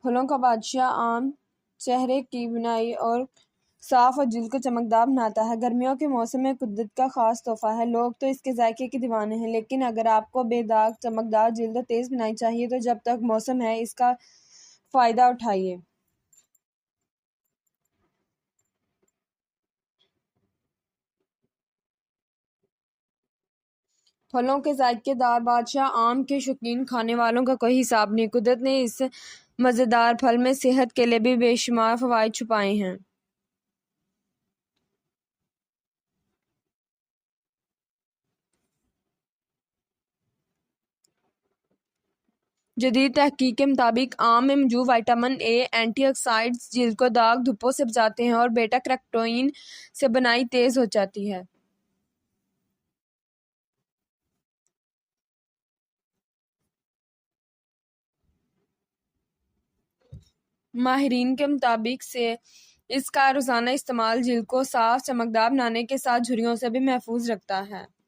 پھلوں کا بادشاہ آم چہرے کی بنائی اور صاف اور جلد کو چمکدار بناتا ہے۔ گرمیوں کے موسم میں قدرت کا خاص تحفہ ہے۔ لوگ تو اس کے ذائقے کے دیوانے ہیں، لیکن اگر آپ کو بے داغ، چمکدار جلد اور تیز بنائی چاہیے تو جب تک موسم ہے اس کا فائدہ اٹھائیے۔ پھلوں کے ذائقے دار بادشاہ آم کے شوقین کھانے والوں کا کوئی حساب نہیں۔ قدرت نے اس مزیدار پھل میں صحت کے لیے بھی بے شمار فوائد چھپائے ہیں۔ جدید تحقیق کے مطابق آم میں موجود وٹامن اے اینٹی آکسیڈنٹس جلد کو داغ دھوپوں سے بچاتے ہیں اور بیٹا کیروٹین سے بنائی تیز ہو جاتی ہے۔ ماہرین کے مطابق اس کا روزانہ استعمال جلد کو صاف چمکدار بنانے کے ساتھ جھریوں سے بھی محفوظ رکھتا ہے۔